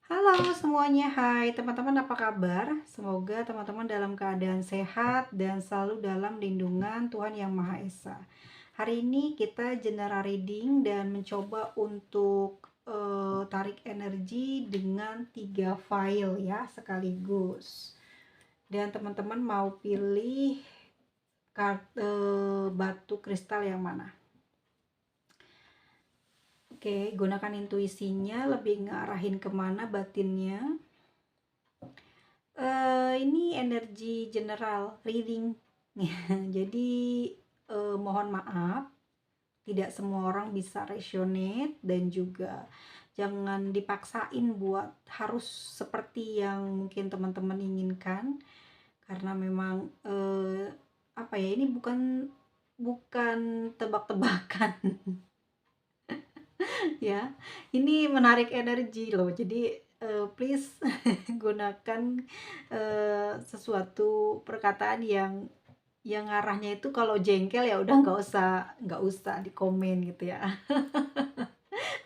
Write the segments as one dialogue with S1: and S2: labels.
S1: Halo semuanya, hai teman-teman, apa kabar? Semoga teman-teman dalam keadaan sehat dan selalu dalam lindungan Tuhan Yang Maha Esa. Hari ini kita general reading dan mencoba untuk tarik energi dengan 3 file ya sekaligus. Dan teman-teman mau pilih batu kristal yang mana? Oke, gunakan intuisinya, lebih ngarahin kemana batinnya. Ini energi general reading. Jadi mohon maaf, tidak semua orang bisa resonate, dan juga jangan dipaksain buat harus seperti yang mungkin teman-teman inginkan, karena memang apa ya, ini bukan tebak-tebakan. Ya, ini menarik energi loh. Jadi please gunakan sesuatu perkataan yang arahnya itu, kalau jengkel ya udah nggak usah di komen gitu ya.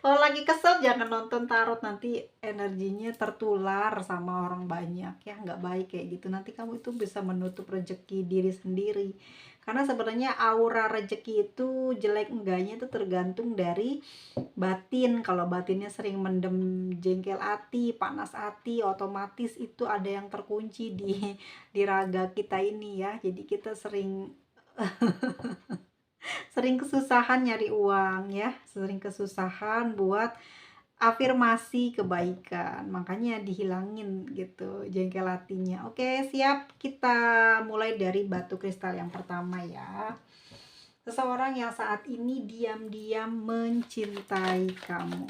S1: Kalau lagi kesel jangan nonton tarot, nanti energinya tertular sama orang banyak ya, nggak baik kayak gitu. Nanti kamu itu bisa menutup rezeki diri sendiri, karena sebenarnya aura rezeki itu jelek enggaknya itu tergantung dari batin. Kalau batinnya sering mendem, jengkel hati, panas hati, otomatis itu ada yang terkunci di raga kita ini ya. Jadi kita sering sering kesusahan nyari uang ya, sering kesusahan buat afirmasi kebaikan, makanya dihilangin gitu jengkel hatinya. Oke, siap, kita mulai dari batu kristal yang pertama ya. Seseorang yang saat ini diam-diam mencintai kamu.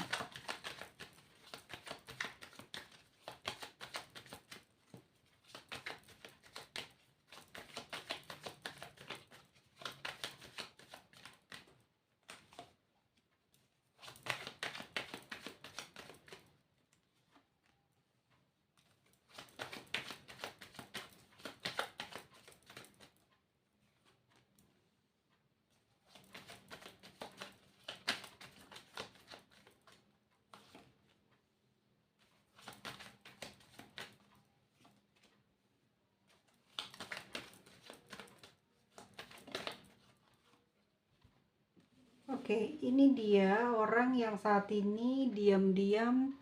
S1: Oke, ini dia orang yang saat ini diam-diam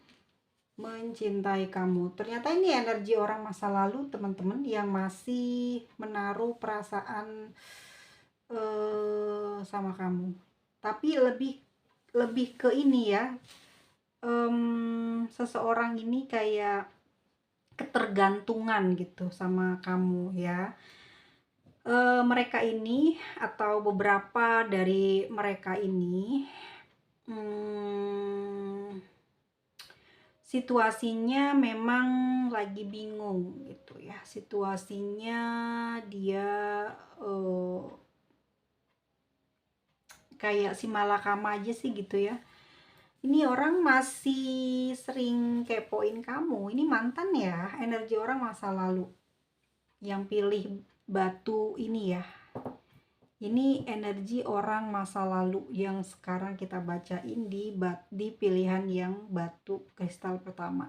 S1: mencintai kamu. Ternyata ini energi orang masa lalu, teman-teman, yang masih menaruh perasaan sama kamu. Tapi lebih lebih ke ini ya, seseorang ini kayak ketergantungan gitu sama kamu ya. Mereka ini atau beberapa dari mereka ini, situasinya memang lagi bingung gitu ya. Situasinya dia kayak si malakama aja sih gitu ya. Ini orang masih sering kepoin kamu. Ini mantan ya, energi orang masa lalu yang pilih batu ini ya. Ini energi orang masa lalu yang sekarang kita bacain di pilihan yang batu kristal pertama.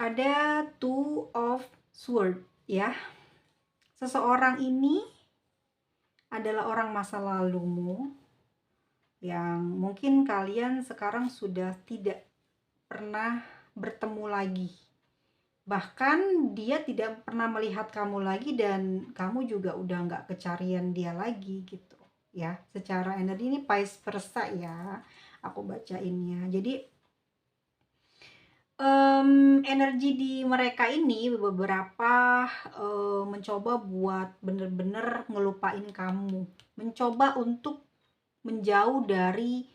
S1: Ada Two of Swords ya. Seseorang ini adalah orang masa lalumu yang mungkin kalian sekarang sudah tidak pernah bertemu lagi. Bahkan dia tidak pernah melihat kamu lagi, dan kamu juga udah nggak kecarian dia lagi gitu ya. Secara energi ini vice versa ya, aku bacainnya. Jadi energi di mereka ini beberapa mencoba buat bener-bener ngelupain kamu, mencoba untuk menjauh dari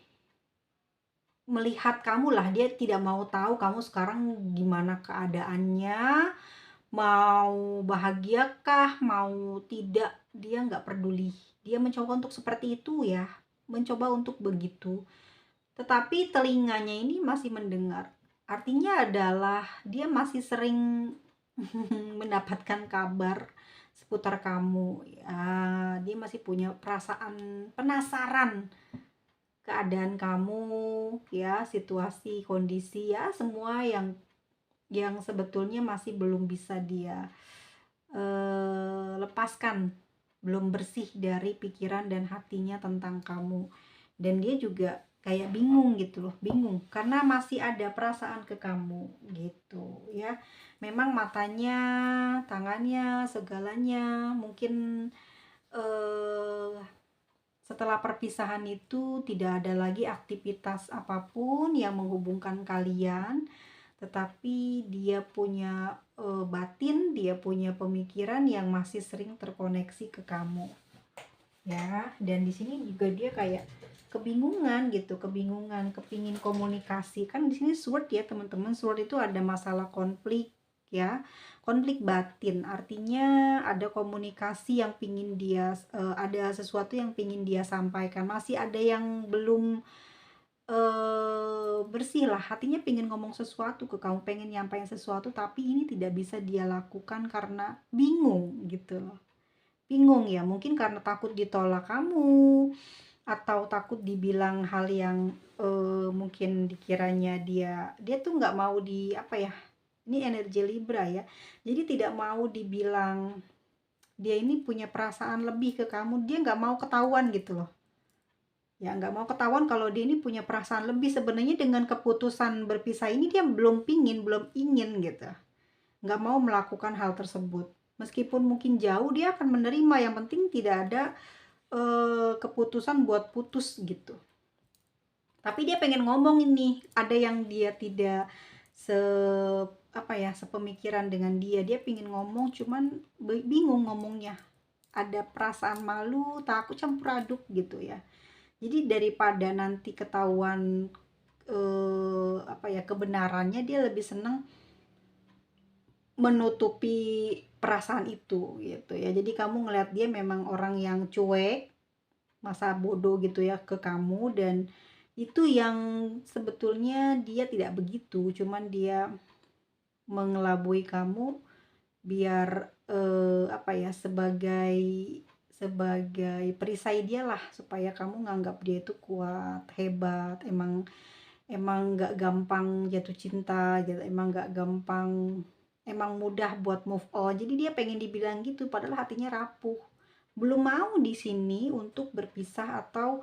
S1: melihat kamu lah. Dia tidak mau tahu kamu sekarang gimana keadaannya, mau bahagiakah, mau tidak, dia nggak peduli. Dia mencoba untuk seperti itu ya, mencoba untuk begitu. Tetapi telinganya ini masih mendengar. Artinya adalah dia masih sering mendapatkan kabar seputar kamu ya. Dia masih punya perasaan penasaran keadaan kamu, ya, situasi, kondisi, ya, semua yang sebetulnya masih belum bisa dia lepaskan, belum bersih dari pikiran dan hatinya tentang kamu. Dan dia juga kayak bingung gitu loh, bingung karena masih ada perasaan ke kamu gitu ya. Memang matanya, tangannya, segalanya mungkin eh, setelah perpisahan itu tidak ada lagi aktivitas apapun yang menghubungkan kalian, tetapi dia punya batin, dia punya pemikiran yang masih sering terkoneksi ke kamu. Ya, dan di sini juga dia kayak kebingungan gitu, kepingin komunikasi. Kan di sini sword ya, teman-teman. Sword itu ada masalah konflik ya. Konflik batin, artinya ada komunikasi yang pingin dia ada sesuatu yang pingin dia sampaikan. Masih ada yang belum bersih lah, hatinya pengen ngomong sesuatu ke kamu, pengen nyampaikan sesuatu, tapi ini tidak bisa dia lakukan karena bingung gitu loh. Bingung ya, mungkin karena takut ditolak kamu, atau takut dibilang hal yang mungkin dikiranya dia tuh nggak mau di apa ya, ini energi Libra ya, jadi tidak mau dibilang dia ini punya perasaan lebih ke kamu, dia nggak mau ketahuan gitu loh. Ya nggak mau ketahuan kalau dia ini punya perasaan lebih. Sebenarnya dengan keputusan berpisah ini dia belum ingin gitu, nggak mau melakukan hal tersebut. Meskipun mungkin jauh dia akan menerima, yang penting tidak ada keputusan buat putus gitu. Tapi dia pengen ngomong ini, ada yang dia tidak sepemikiran dengan dia pengen ngomong, cuman bingung ngomongnya, ada perasaan malu, takut, campur aduk gitu ya. Jadi daripada nanti ketahuan kebenarannya, dia lebih senang menutupi perasaan itu gitu ya. Jadi kamu ngeliat dia memang orang yang cuek, masa bodoh gitu ya ke kamu, dan itu yang sebetulnya dia tidak begitu, cuman dia mengelabui kamu biar sebagai perisai dia lah, supaya kamu nganggap dia itu kuat, hebat, emang nggak gampang jatuh cinta gitu, emang nggak gampang, emang mudah buat move on. Jadi dia pengen dibilang gitu, padahal hatinya rapuh, belum mau di sini untuk berpisah, atau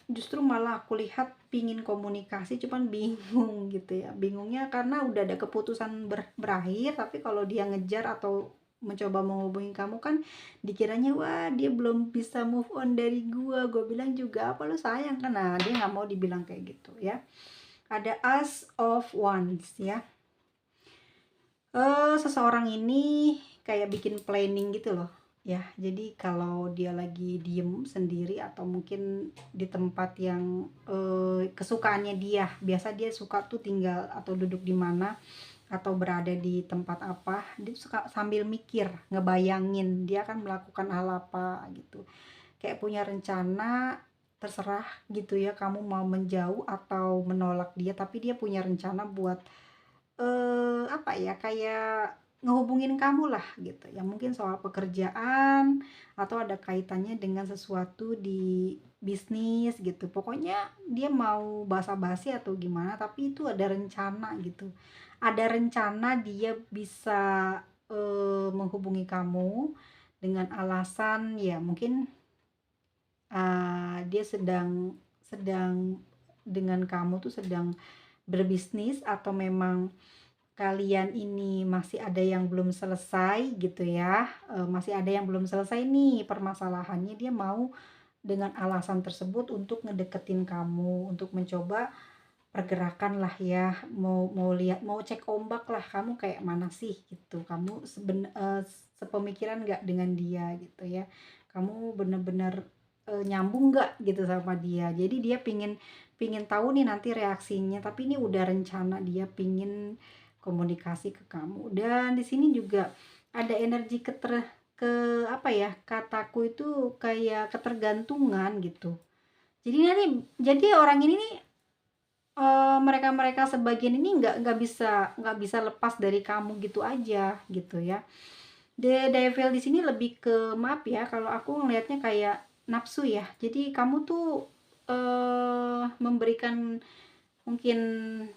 S1: justru malah aku lihat pingin komunikasi cuman bingung gitu ya. Bingungnya karena udah ada keputusan berakhir, tapi kalau dia ngejar atau mencoba menghubungi kamu kan dikiranya wah dia belum bisa move on dari gue bilang juga apa lu sayang kan. Nah dia nggak mau dibilang kayak gitu ya. Ada Ace of Wands ya. Seseorang ini kayak bikin planning gitu loh ya. Jadi kalau dia lagi diem sendiri atau mungkin di tempat yang kesukaannya dia, biasa dia suka tuh tinggal atau duduk di mana atau berada di tempat apa, dia suka sambil mikir, ngebayangin dia akan melakukan hal apa gitu, kayak punya rencana. Terserah gitu ya, kamu mau menjauh atau menolak dia, tapi dia punya rencana buat kayak ngehubungin kamu lah gitu ya, mungkin soal pekerjaan atau ada kaitannya dengan sesuatu di bisnis gitu. Pokoknya dia mau basa-basi atau gimana, tapi itu ada rencana gitu. Ada rencana dia bisa menghubungi kamu dengan alasan ya mungkin dia sedang sedang dengan kamu tuh sedang berbisnis, atau memang kalian ini masih ada yang belum selesai gitu ya, masih ada yang belum selesai nih permasalahannya, dia mau dengan alasan tersebut untuk ngedeketin kamu, untuk mencoba pergerakan lah ya, mau lihat, mau cek ombak lah, kamu kayak mana sih gitu, kamu sepemikiran nggak dengan dia gitu ya, kamu bener-bener nyambung nggak gitu sama dia. Jadi dia pingin tahu nih nanti reaksinya, tapi ini udah rencana dia pingin komunikasi ke kamu. Dan di sini juga ada energi kataku itu kayak ketergantungan gitu. Jadi orang ini nih mereka sebagian ini nggak bisa lepas dari kamu gitu aja gitu ya. The Devil di sini lebih ke, maaf ya kalau aku ngelihatnya kayak nafsu ya. Jadi kamu tuh memberikan mungkin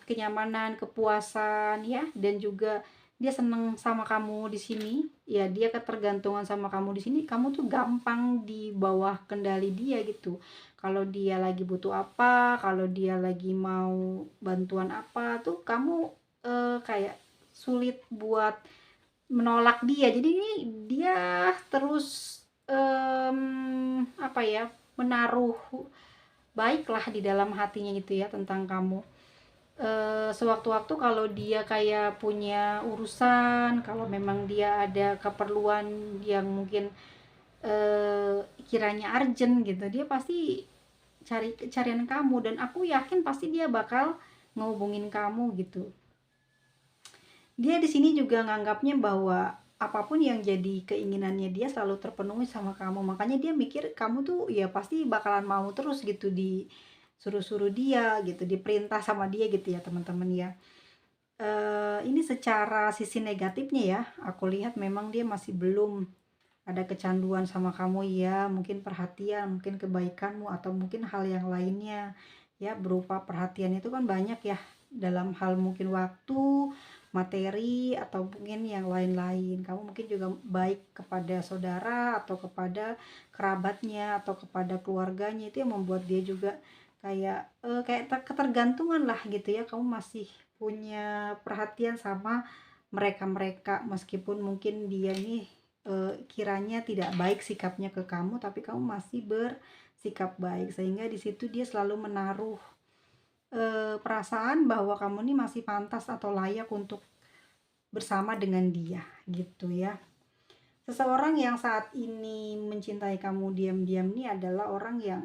S1: kenyamanan, kepuasan ya, dan juga dia seneng sama kamu di sini, ya dia ketergantungan sama kamu di sini, kamu tuh gampang di bawah kendali dia gitu. Kalau dia lagi butuh apa, kalau dia lagi mau bantuan apa tuh kamu kayak sulit buat menolak dia. Jadi ini dia terus apa ya, menaruh baiklah di dalam hatinya gitu ya tentang kamu. Sewaktu-waktu kalau dia kayak punya urusan, kalau memang dia ada keperluan yang mungkin kiranya urgent gitu, dia pasti carian kamu, dan aku yakin pasti dia bakal ngehubungin kamu gitu. Dia di sini juga nganggapnya bahwa apapun yang jadi keinginannya dia selalu terpenuhi sama kamu, makanya dia mikir kamu tuh ya pasti bakalan mau terus gitu, disuruh-suruh dia gitu, diperintah sama dia gitu ya teman-teman ya. Ini secara sisi negatifnya ya, aku lihat memang dia masih belum ada kecanduan sama kamu ya, mungkin perhatian, mungkin kebaikanmu, atau mungkin hal yang lainnya ya, berupa perhatian itu kan banyak ya, dalam hal mungkin waktu, materi, atau mungkin yang lain-lain. Kamu mungkin juga baik kepada saudara atau kepada kerabatnya atau kepada keluarganya, itu yang membuat dia juga kayak ketergantungan lah gitu ya. Kamu masih punya perhatian sama mereka-mereka, meskipun mungkin dia nih kiranya tidak baik sikapnya ke kamu, tapi kamu masih bersikap baik, sehingga di situ dia selalu menaruh perasaan bahwa kamu ini masih pantas atau layak untuk bersama dengan dia gitu ya. Seseorang yang saat ini mencintai kamu diam-diam ini adalah orang yang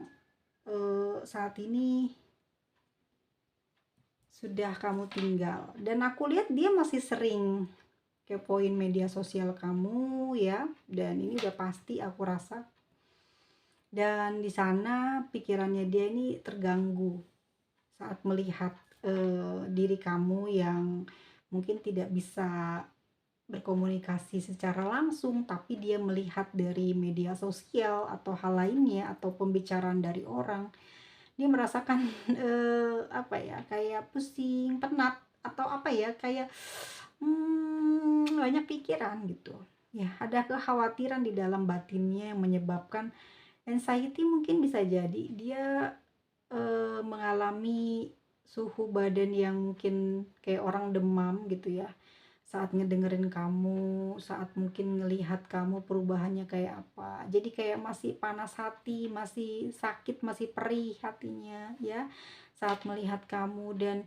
S1: saat ini sudah kamu tinggal, dan aku lihat dia masih sering kepoin media sosial kamu ya, dan ini udah pasti aku rasa. Dan di sana pikirannya dia ini terganggu saat melihat diri kamu yang mungkin tidak bisa berkomunikasi secara langsung, tapi dia melihat dari media sosial atau hal lainnya atau pembicaraan dari orang. Dia merasakan apa ya, kayak pusing, penat, atau apa ya, kayak banyak pikiran gitu ya, ada kekhawatiran di dalam batinnya yang menyebabkan anxiety. Mungkin bisa jadi dia mengalami suhu badan yang mungkin kayak orang demam gitu ya, saat ngedengerin kamu, saat mungkin ngelihat kamu perubahannya kayak apa. Jadi kayak masih panas hati, masih sakit, masih perih hatinya ya saat melihat kamu. Dan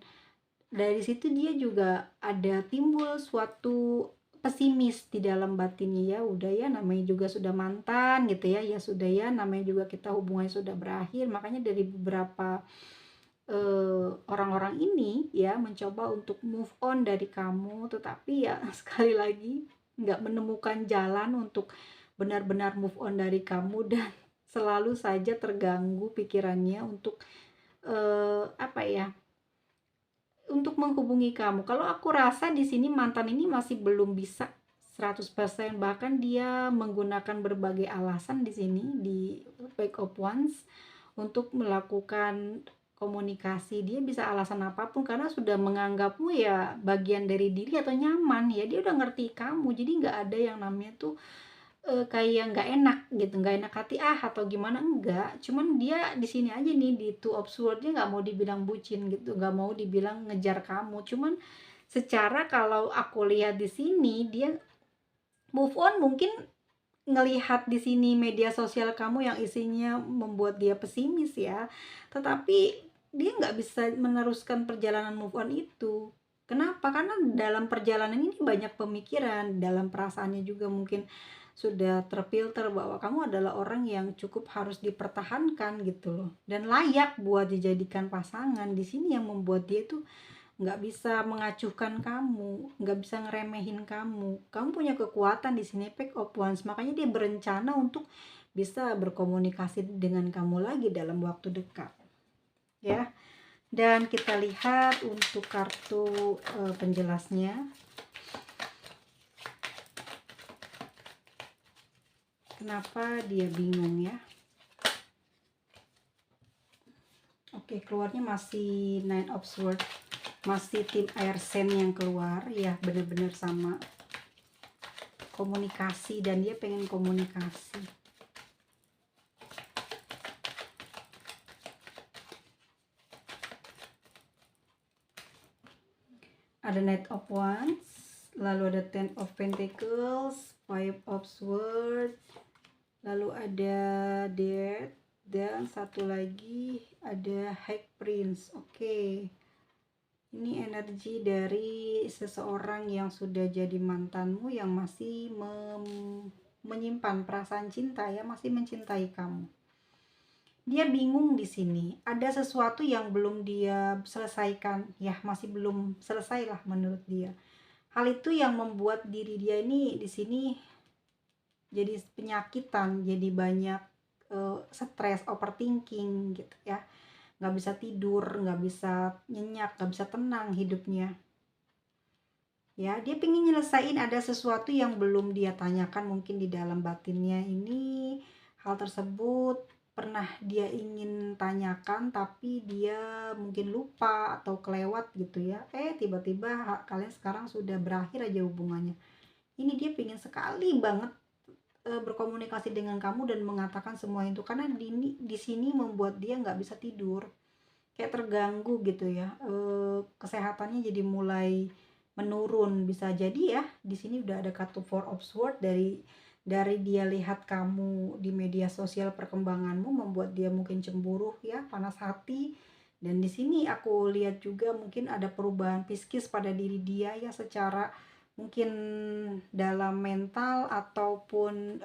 S1: dari situ dia juga ada timbul suatu pesimis di dalam batinnya, ya udah ya, namanya juga sudah mantan gitu ya, ya sudah ya, namanya juga kita hubungannya sudah berakhir. Makanya dari beberapa orang-orang ini ya mencoba untuk move on dari kamu, tetapi ya sekali lagi nggak menemukan jalan untuk benar-benar move on dari kamu, dan selalu saja terganggu pikirannya untuk apa ya, untuk menghubungi kamu. Kalau aku rasa di sini mantan ini masih belum bisa 100%, bahkan dia menggunakan berbagai alasan di sini di Back of Wands untuk melakukan komunikasi. Dia bisa alasan apapun karena sudah menganggapmu ya bagian dari diri atau nyaman ya, dia udah ngerti kamu. Jadi nggak ada yang namanya tuh kayak nggak enak gitu, nggak enak hati atau gimana, enggak. Cuman dia di sini aja nih di Two of Swords, dia nggak mau dibilang bucin gitu, nggak mau dibilang ngejar kamu. Cuman secara kalau aku lihat di sini dia move on, mungkin ngelihat di sini media sosial kamu yang isinya membuat dia pesimis ya, tetapi dia nggak bisa meneruskan perjalanan move on itu. Kenapa? Karena dalam perjalanan ini banyak pemikiran, dalam perasaannya juga mungkin sudah terfilter bahwa kamu adalah orang yang cukup harus dipertahankan gitu loh, dan layak buat dijadikan pasangan. Di sini yang membuat dia tuh nggak bisa mengacuhkan kamu, nggak bisa ngeremehin kamu. Kamu punya kekuatan di sini, Pack of Wands, makanya dia berencana untuk bisa berkomunikasi dengan kamu lagi dalam waktu dekat ya. Dan kita lihat untuk kartu penjelasnya, kenapa dia bingung ya. Oke, keluarnya masih Nine of Swords, masih tim air sen yang keluar ya, bener-bener sama komunikasi, dan dia pengen komunikasi. Ada Knight of Wands, lalu ada Ten of Pentacles, Five of Swords, lalu ada Death, dan satu lagi ada High Prince. Oke, ini energi dari seseorang yang sudah jadi mantanmu, yang masih menyimpan perasaan cinta ya, masih mencintai kamu. Dia bingung di sini, ada sesuatu yang belum dia selesaikan ya, masih belum selesai lah menurut dia. Hal itu yang membuat diri dia ini di sini jadi penyakitan, jadi banyak stres, overthinking gitu ya, nggak bisa tidur, nggak bisa nyenyak, nggak bisa tenang hidupnya ya. Dia pengen nyelesain ada sesuatu yang belum dia tanyakan mungkin di dalam batinnya ini. Hal tersebut pernah dia ingin tanyakan tapi dia mungkin lupa atau kelewat gitu ya, tiba-tiba kalian sekarang sudah berakhir aja hubungannya. Ini dia pengen sekali banget berkomunikasi dengan kamu dan mengatakan semua itu, karena di sini membuat dia nggak bisa tidur, kayak terganggu gitu ya, kesehatannya jadi mulai menurun. Bisa jadi ya, di sini udah ada kartu Four of Swords, dari dia lihat kamu di media sosial, perkembanganmu membuat dia mungkin cemburu ya, panas hati. Dan di sini aku lihat juga mungkin ada perubahan psikis pada diri dia ya, secara mungkin dalam mental ataupun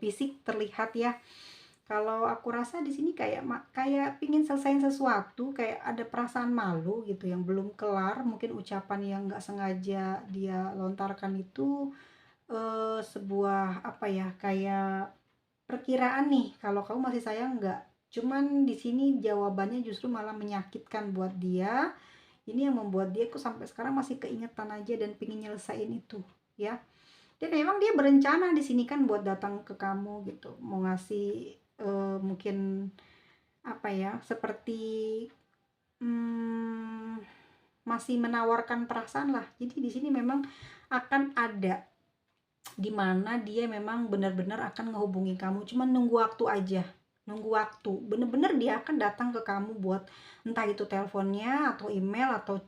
S1: fisik terlihat ya. Kalau aku rasa di sini kayak pingin selesaiin sesuatu, kayak ada perasaan malu gitu yang belum kelar, mungkin ucapan yang nggak sengaja dia lontarkan itu sebuah apa ya, kayak perkiraan nih kalau kamu masih sayang nggak. Cuman di sini jawabannya justru malah menyakitkan buat dia. Ini yang membuat dia kok sampai sekarang masih keingetan aja dan pingin nyelesain itu ya. Dan memang dia berencana di sini kan buat datang ke kamu gitu, mau ngasih mungkin apa ya, seperti masih menawarkan perasaan lah. Jadi di sini memang akan ada dimana dia memang benar-benar akan ngehubungi kamu, cuman nunggu waktu aja, nunggu waktu. Bener-bener dia akan datang ke kamu buat entah itu teleponnya atau email atau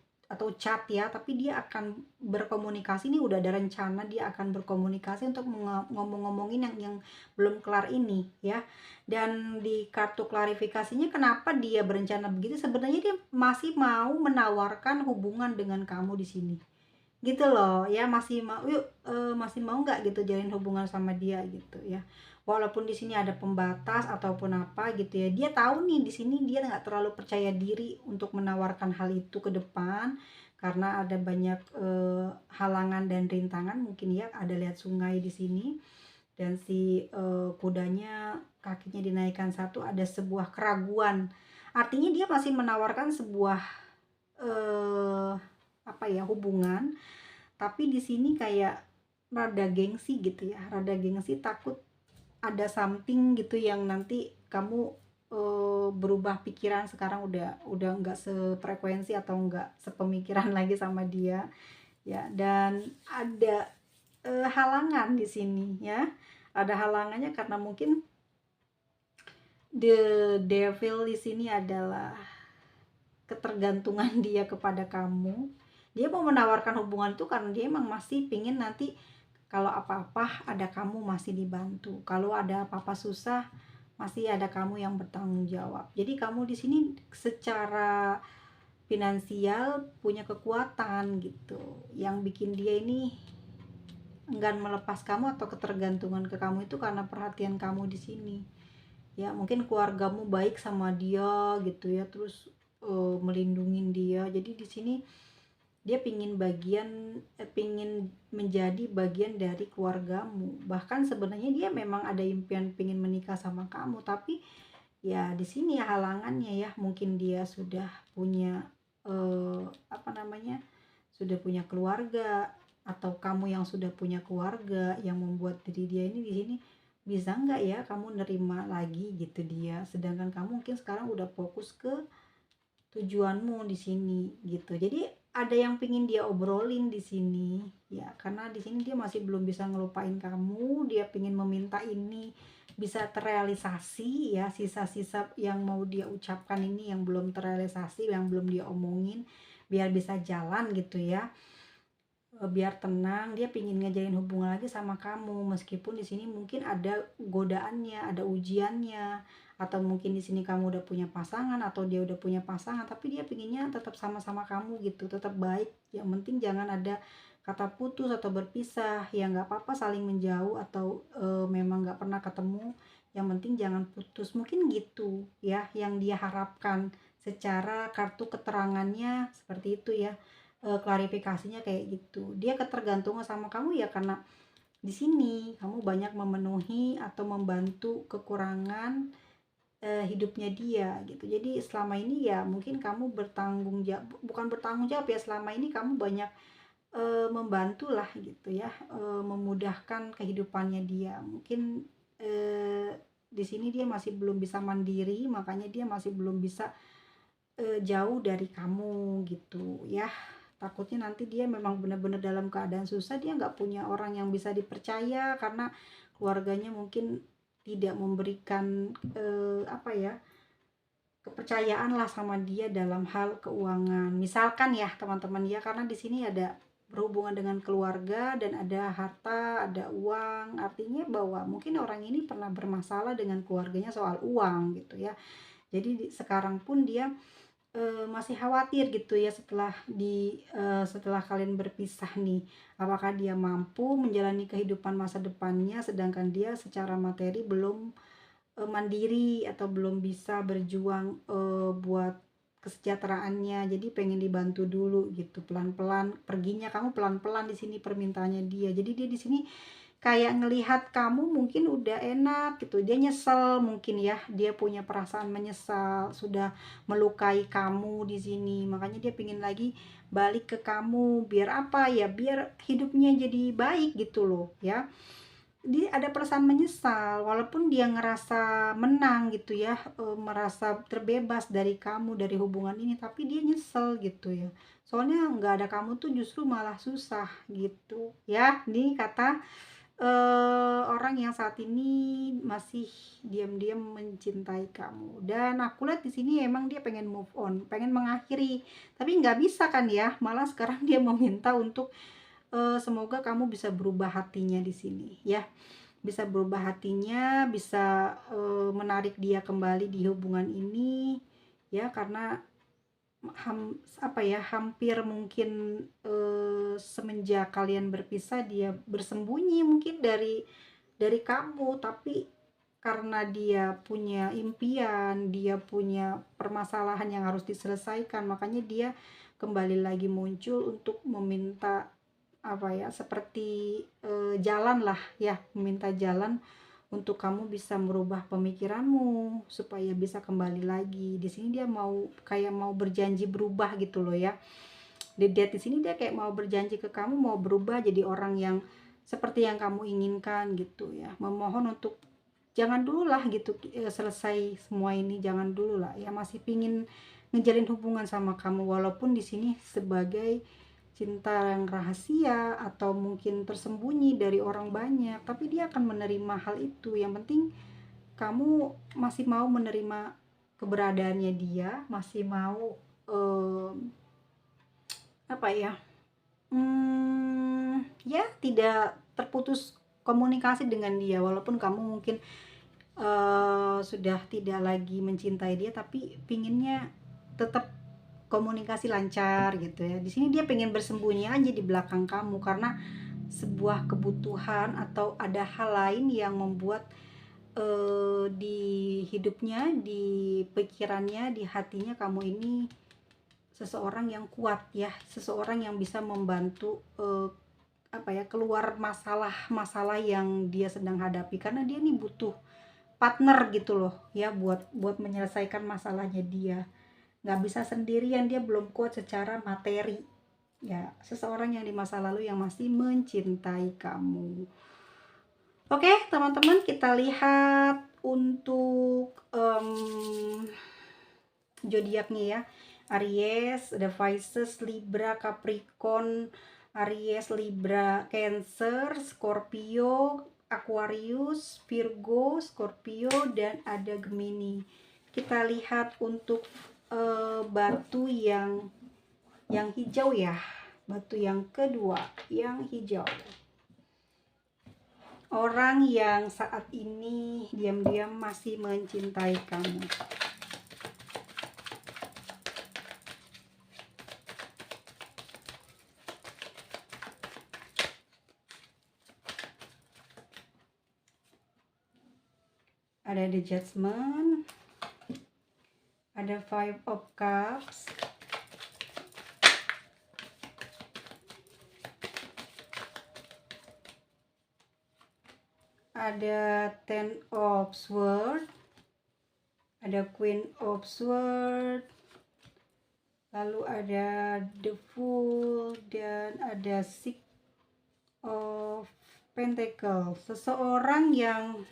S1: chat ya, tapi dia akan berkomunikasi. Ini udah ada rencana, dia akan berkomunikasi untuk ngomong-ngomongin yang belum kelar ini ya. Dan di kartu klarifikasinya kenapa dia berencana begitu, sebenarnya dia masih mau menawarkan hubungan dengan kamu di sini gitu loh ya, masih mau yuk, masih mau nggak gitu jalin hubungan sama dia gitu ya. Walaupun di sini ada pembatas ataupun apa gitu ya, dia tahu nih di sini dia nggak terlalu percaya diri untuk menawarkan hal itu ke depan, karena ada banyak halangan dan rintangan mungkin ya. Ada lihat sungai di sini, dan si kudanya kakinya dinaikkan satu, ada sebuah keraguan, artinya dia masih menawarkan sebuah apa ya, hubungan, tapi di sini kayak rada gengsi gitu ya, rada gengsi, takut ada something gitu yang nanti kamu berubah pikiran, sekarang udah nggak sefrekuensi atau nggak sepemikiran lagi sama dia ya. Dan ada halangan di sini ya, ada halangannya karena mungkin the devil di sini adalah ketergantungan dia kepada kamu. Dia mau menawarkan hubungan itu karena dia emang masih pingin nanti kalau apa-apa ada kamu masih dibantu, kalau ada apa-apa susah masih ada kamu yang bertanggung jawab. Jadi kamu di sini secara finansial punya kekuatan gitu, yang bikin dia ini enggan melepas kamu atau ketergantungan ke kamu itu karena perhatian kamu di sini ya. Mungkin keluargamu baik sama dia gitu ya, terus melindungi dia. Jadi di sini dia pingin menjadi bagian dari keluargamu. Bahkan sebenarnya dia memang ada impian pingin menikah sama kamu, tapi ya di sini ya halangannya ya, mungkin dia sudah punya apa namanya, sudah punya keluarga, atau kamu yang sudah punya keluarga, yang membuat diri dia ini di sini bisa nggak ya kamu nerima lagi gitu dia, sedangkan kamu mungkin sekarang udah fokus ke tujuanmu di sini gitu. Jadi ada yang pingin dia obrolin di sini ya, karena di sini dia masih belum bisa ngelupain kamu, dia pingin meminta ini bisa terrealisasi ya, sisa-sisa yang mau dia ucapkan ini yang belum terrealisasi, yang belum dia omongin, biar bisa jalan gitu ya. Biar tenang, dia pingin ngejalin hubungan lagi sama kamu, meskipun di sini mungkin ada godaannya, ada ujiannya, atau mungkin di sini kamu udah punya pasangan atau dia udah punya pasangan, tapi dia pinginnya tetap sama-sama kamu gitu, tetap baik. Yang penting jangan ada kata putus atau berpisah, ya nggak apa-apa saling menjauh atau memang nggak pernah ketemu, yang penting jangan putus, mungkin gitu ya yang dia harapkan secara kartu keterangannya seperti itu ya. Klarifikasinya kayak gitu. Dia ketergantungan sama kamu ya karena di sini kamu banyak memenuhi atau membantu kekurangan hidupnya dia gitu. Jadi selama ini ya mungkin kamu bertanggung jawab, bukan bertanggung jawab ya, selama ini kamu banyak membantu lah gitu ya, memudahkan kehidupannya dia. Mungkin di sini dia masih belum bisa mandiri, makanya dia masih belum bisa jauh dari kamu gitu ya. Takutnya nanti dia memang benar-benar dalam keadaan susah, dia nggak punya orang yang bisa dipercaya karena keluarganya mungkin tidak memberikan apa ya, kepercayaan lah sama dia dalam hal keuangan. Misalkan ya teman-teman ya, karena di sini ada berhubungan dengan keluarga dan ada harta, ada uang, artinya bahwa mungkin orang ini pernah bermasalah dengan keluarganya soal uang gitu ya. Jadi sekarang pun dia masih khawatir gitu ya setelah kalian berpisah nih, apakah dia mampu menjalani kehidupan masa depannya sedangkan dia secara materi belum mandiri atau belum bisa berjuang buat kesejahteraannya. Jadi pengen dibantu dulu gitu, pelan-pelan perginya, kamu pelan-pelan di sini permintaannya dia. Jadi dia di sini kayak ngelihat kamu mungkin udah enak gitu, dia nyesel mungkin ya, dia punya perasaan menyesal sudah melukai kamu di sini, makanya dia pingin lagi balik ke kamu, biar apa ya, biar hidupnya jadi baik gitu loh ya. Dia ada perasaan menyesal walaupun dia ngerasa menang gitu ya, merasa terbebas dari kamu, dari hubungan ini, tapi dia nyesel gitu ya, soalnya nggak ada kamu tuh justru malah susah gitu ya. Ini kata orang yang saat ini masih diam-diam mencintai kamu, dan aku lihat di sini emang dia pengen move on, pengen mengakhiri, tapi nggak bisa kan ya, malah sekarang dia meminta untuk semoga kamu bisa berubah hatinya di sini ya, bisa berubah hatinya, bisa menarik dia kembali di hubungan ini ya, karena apa ya, hampir mungkin semenjak kalian berpisah dia bersembunyi mungkin dari kamu, tapi karena dia punya impian, dia punya permasalahan yang harus diselesaikan, makanya dia kembali lagi muncul untuk meminta apa ya, seperti jalan lah ya, meminta jalan untuk kamu bisa merubah pemikiranmu supaya bisa kembali lagi. Di sini dia mau kayak mau berjanji berubah gitu loh ya. Di sini dia kayak mau berjanji ke kamu, mau berubah jadi orang yang seperti yang kamu inginkan gitu ya. Memohon untuk jangan dulu lah gitu, selesai semua ini jangan dulu lah ya, masih pingin ngejalin hubungan sama kamu walaupun di sini sebagai cinta yang rahasia atau mungkin tersembunyi dari orang banyak, tapi dia akan menerima hal itu. Yang penting kamu masih mau menerima keberadaannya dia, masih mau apa ya, ya tidak terputus komunikasi dengan dia walaupun kamu mungkin sudah tidak lagi mencintai dia, tapi pinginnya tetap komunikasi lancar gitu ya. Di sini dia pengen bersembunyi aja di belakang kamu karena sebuah kebutuhan atau ada hal lain yang membuat di hidupnya, di pikirannya, di hatinya kamu ini seseorang yang kuat ya, seseorang yang bisa membantu apa ya, keluar masalah-masalah yang dia sedang hadapi, karena dia nih butuh partner gitu loh ya, buat menyelesaikan masalahnya dia, nggak bisa sendirian, dia belum kuat secara materi ya, seseorang yang di masa lalu yang masih mencintai kamu. Oke teman-teman, kita lihat untuk zodiaknya ya, Aries, ada Pisces, Libra, Capricorn, Aries, Libra, Cancer, Scorpio, Aquarius, Virgo, Scorpio, dan ada Gemini. Kita lihat untuk batu yang hijau ya. Batu yang kedua, yang hijau. Orang yang saat ini diam-diam masih mencintai kamu. Ada The Judgment, ada Five of Cups, ada Ten of Swords, ada Queen of Swords, lalu ada The Fool, dan ada Six of Pentacles. Seseorang yang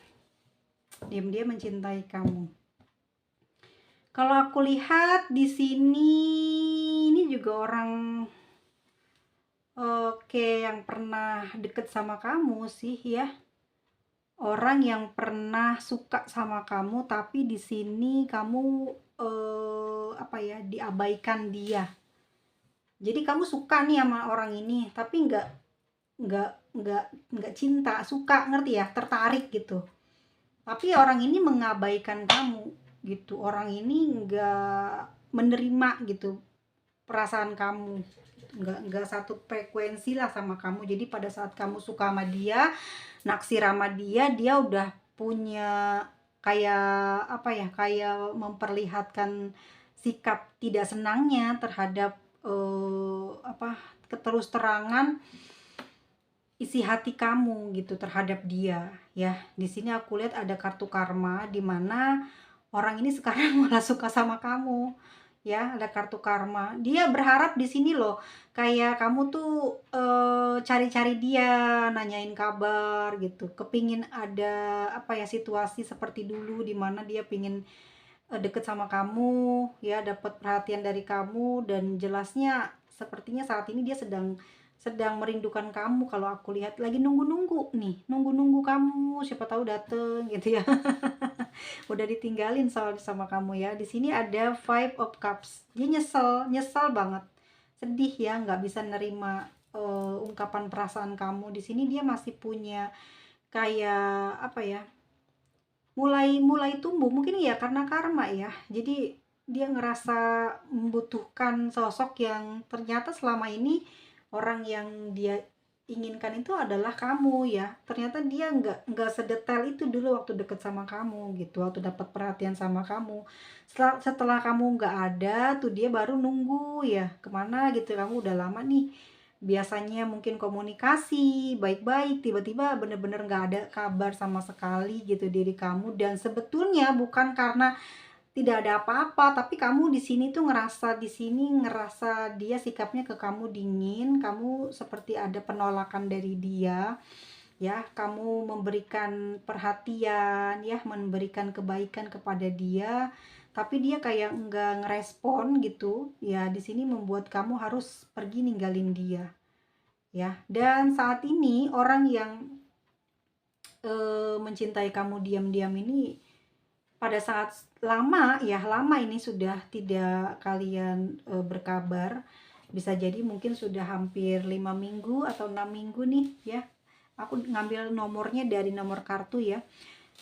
S1: diam-diam mencintai kamu. Kalau aku lihat di sini, ini juga orang yang pernah deket sama kamu sih ya. Orang yang pernah suka sama kamu, tapi di sini kamu diabaikan dia. Jadi kamu suka nih sama orang ini, tapi nggak cinta, suka, ngerti ya, tertarik gitu. Tapi orang ini mengabaikan kamu gitu. Orang ini nggak menerima gitu perasaan kamu, nggak satu frekuensi lah sama kamu. Jadi pada saat kamu suka sama dia, naksir sama dia, dia udah punya kayak kayak memperlihatkan sikap tidak senangnya terhadap keterus terangan isi hati kamu gitu terhadap dia ya. Di sini aku lihat ada kartu karma, di mana orang ini sekarang malah suka sama kamu ya. Ada kartu karma, dia berharap di sini loh, kayak kamu tuh cari-cari dia, nanyain kabar gitu, kepingin ada situasi seperti dulu, di mana dia pingin deket sama kamu ya, dapat perhatian dari kamu. Dan jelasnya sepertinya saat ini dia sedang merindukan kamu. Kalau aku lihat lagi nunggu-nunggu kamu, siapa tahu dateng gitu ya. Udah ditinggalin sama kamu ya. Di sini ada Five of Cups, dia nyesel banget, sedih ya, nggak bisa nerima ungkapan perasaan kamu. Di sini dia masih punya kayak mulai tumbuh mungkin ya, karena karma ya. Jadi dia ngerasa membutuhkan sosok yang ternyata selama ini orang yang dia inginkan itu adalah kamu ya. Ternyata dia nggak sedetail itu dulu waktu deket sama kamu gitu, waktu dapat perhatian sama kamu. Setelah kamu nggak ada tuh, dia baru nunggu ya, kemana gitu kamu udah lama nih. Biasanya mungkin komunikasi baik-baik, tiba-tiba bener-bener nggak ada kabar sama sekali gitu dari kamu. Dan sebetulnya bukan karena tidak ada apa-apa, tapi kamu di sini tuh ngerasa dia sikapnya ke kamu dingin, kamu seperti ada penolakan dari dia ya. Kamu memberikan perhatian ya, memberikan kebaikan kepada dia, tapi dia kayak enggak ngerespon gitu ya. Di sini membuat kamu harus pergi ninggalin dia ya. Dan saat ini orang yang mencintai kamu diam-diam ini, pada saat lama ini sudah tidak kalian berkabar. Bisa jadi mungkin sudah hampir 5 minggu atau 6 minggu nih ya. Aku ngambil nomornya dari nomor kartu ya.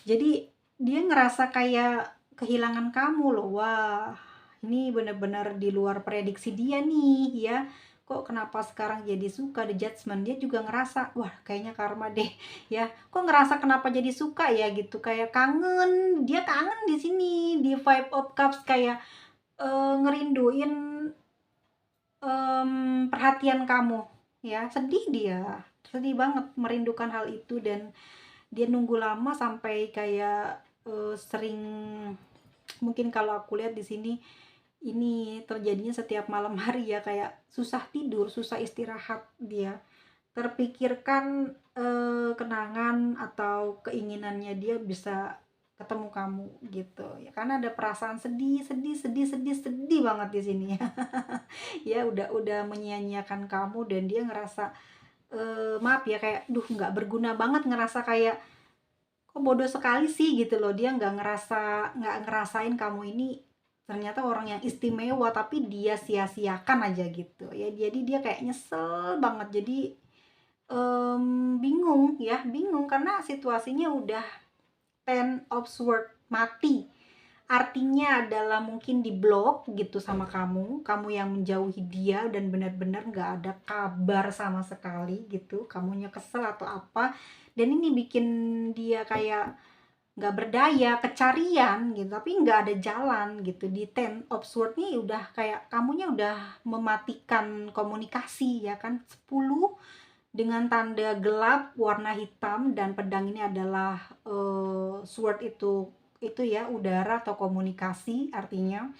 S1: Jadi dia ngerasa kayak kehilangan kamu loh. Wah, ini benar-benar di luar prediksi dia nih ya. Kok kenapa sekarang jadi suka? The Judgment, dia juga ngerasa wah kayaknya karma deh ya. Kok ngerasa kenapa jadi suka ya gitu, kayak kangen. Dia kangen di sini di Five of Cups, kayak ngerinduin perhatian kamu ya. Sedih banget merindukan hal itu. Dan dia nunggu lama sampai kayak sering, mungkin kalau aku lihat di sini ini terjadinya setiap malam hari ya, kayak susah tidur, susah istirahat dia. Terpikirkan kenangan atau keinginannya dia bisa ketemu kamu gitu ya, karena ada perasaan sedih sedih sedih sedih sedih banget di sini ya. Ya udah menyia-nyiakan kamu dan dia ngerasa maaf ya kayak duh nggak berguna banget, ngerasa kayak kok bodoh sekali sih gitu loh. Dia nggak ngerasain kamu ini ternyata orang yang istimewa tapi dia sia-siakan aja gitu ya. Jadi dia kayak nyesel banget. Jadi bingung ya, bingung karena situasinya udah ten of sword, mati. Artinya adalah mungkin diblok gitu sama kamu, kamu yang menjauhi dia dan benar-benar nggak ada kabar sama sekali gitu, kamunya kesel atau apa, dan ini bikin dia kayak nggak berdaya, kecarian gitu, tapi nggak ada jalan gitu. Di Ten of Swords nih udah kayak kamunya udah mematikan komunikasi ya kan. 10 dengan tanda gelap warna hitam dan pedang ini adalah sword itu ya udara atau komunikasi, artinya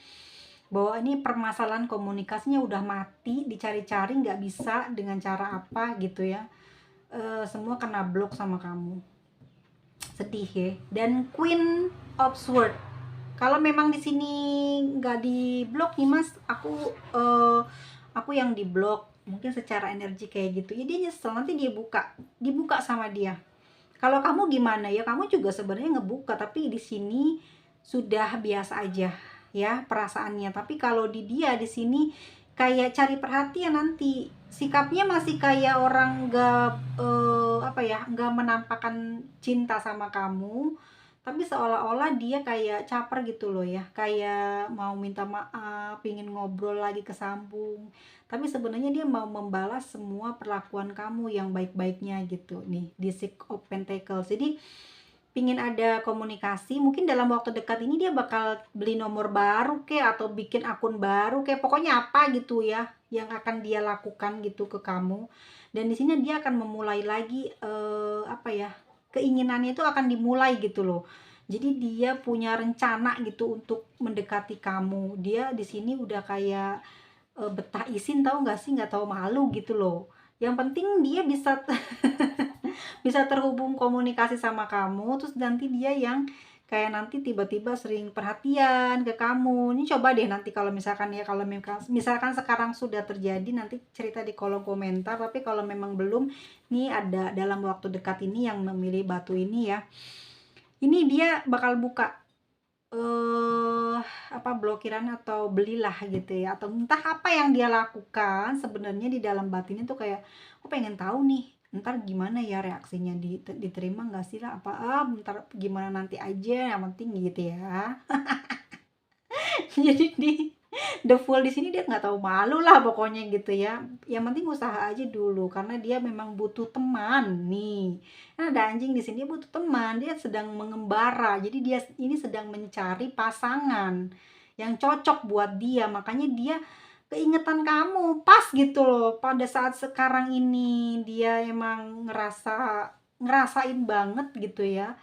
S1: bahwa ini permasalahan komunikasinya udah mati, dicari-cari nggak bisa dengan cara apa gitu ya. Semua kena blok sama kamu, sedih ya. Dan Queen of Sword, kalau memang di sini nggak di blok nih mas, aku yang di blok mungkin secara energi kayak gitu ya, dia nyesel nanti dia dibuka sama dia. Kalau kamu gimana ya, kamu juga sebenarnya ngebuka tapi di sini sudah biasa aja ya perasaannya. Tapi kalau di dia di sini kayak cari perhatian, nanti sikapnya masih kayak orang nggak apa ya, nggak menampakkan cinta sama kamu, tapi seolah-olah dia kayak caper gitu loh ya, kayak mau minta maaf, pingin ngobrol lagi kesambung, tapi sebenarnya dia mau membalas semua perlakuan kamu yang baik-baiknya gitu nih di Six of Pentacles. Jadi pingin ada komunikasi, mungkin dalam waktu dekat ini dia bakal beli nomor baru kek atau bikin akun baru kek, pokoknya apa gitu ya yang akan dia lakukan gitu ke kamu. Dan di sini dia akan memulai lagi apa ya, keinginannya itu akan dimulai gitu loh. Jadi dia punya rencana gitu untuk mendekati kamu. Dia di sini udah kayak betah isin, tahu nggak sih, nggak tahu malu gitu loh. Yang penting dia bisa bisa terhubung komunikasi sama kamu, terus nanti dia yang kayak nanti tiba-tiba sering perhatian ke kamu. Ini coba deh nanti kalau misalkan ya, kalau misalkan sekarang sudah terjadi, nanti cerita di kolom komentar. Tapi kalau memang belum, nih ada dalam waktu dekat ini yang memilih batu ini ya, ini dia bakal buka apa, blokiran atau belilah gitu ya, atau entah apa yang dia lakukan sebenarnya di dalam batinnya tuh kayak aku pengen tahu nih ntar gimana ya reaksinya, diterima nggak sih lah, apa ntar gimana nanti aja yang penting gitu ya. Jadi di The Fool di sini dia nggak tahu malu lah pokoknya gitu ya. Yang penting usaha aja dulu karena dia memang butuh teman nih. Nah, ada anjing di sini, dia butuh teman, dia sedang mengembara. Jadi dia ini sedang mencari pasangan yang cocok buat dia. Makanya dia keingetan kamu pas gitu loh. Pada saat sekarang ini dia emang ngerasain banget gitu ya,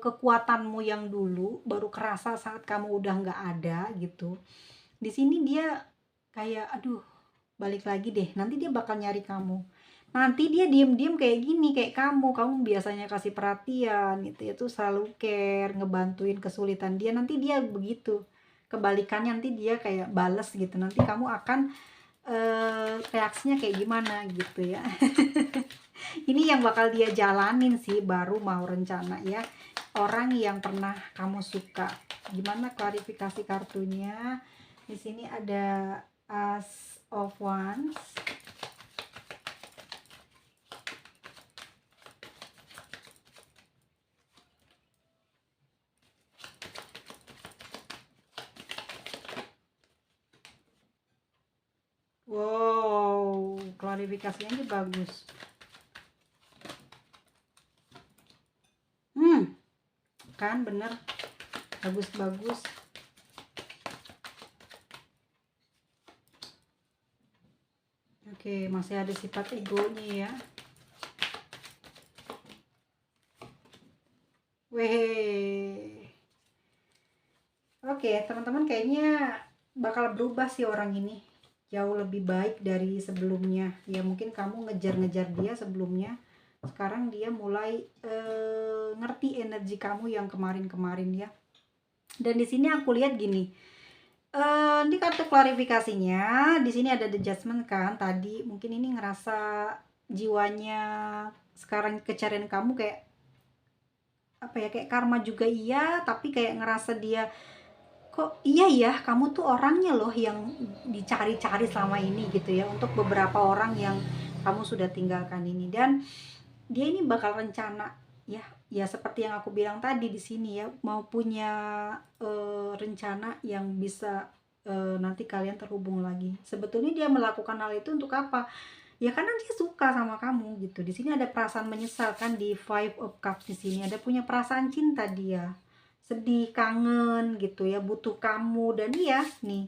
S1: kekuatanmu yang dulu baru kerasa saat kamu udah nggak ada gitu. Di sini dia kayak aduh balik lagi deh, nanti dia bakal nyari kamu. Nanti dia diem-diem kayak gini, kayak kamu biasanya kasih perhatian gitu ya, tuh selalu care, ngebantuin kesulitan dia, nanti dia begitu. Kebalikannya nanti dia kayak bales gitu, nanti kamu akan reaksinya kayak gimana gitu ya. Ini yang bakal dia jalanin sih, baru mau rencana ya. Orang yang pernah kamu suka. Gimana klarifikasi kartunya? Di sini ada As of Wands. Wow, klarifikasinya ini bagus. Kan bener, bagus-bagus. Oke, masih ada sifat egonya ya. Weh. Oke, teman-teman, kayaknya bakal berubah sih orang ini. Jauh lebih baik dari sebelumnya. Ya mungkin kamu ngejar-ngejar dia sebelumnya, Sekarang dia mulai ngerti energi kamu yang kemarin-kemarin ya. Dan di sini aku lihat gini, di kartu klarifikasinya, di sini ada the judgment kan. Tadi mungkin ini ngerasa jiwanya sekarang kecarian kamu kayak apa ya, kayak karma juga iya, tapi kayak ngerasa dia kok iya ya kamu tuh orangnya loh yang dicari-cari selama ini gitu ya, untuk beberapa orang yang kamu sudah tinggalkan ini. Dan dia ini bakal rencana ya, ya seperti yang aku bilang tadi di sini ya, mau punya rencana yang bisa nanti kalian terhubung lagi. Sebetulnya dia melakukan hal itu untuk apa? Ya karena dia suka sama kamu gitu. Di sini ada perasaan menyesal kan, di Five of Cups di sini ada punya perasaan cinta dia. Sedih, kangen gitu ya, butuh kamu. Dan iya nih,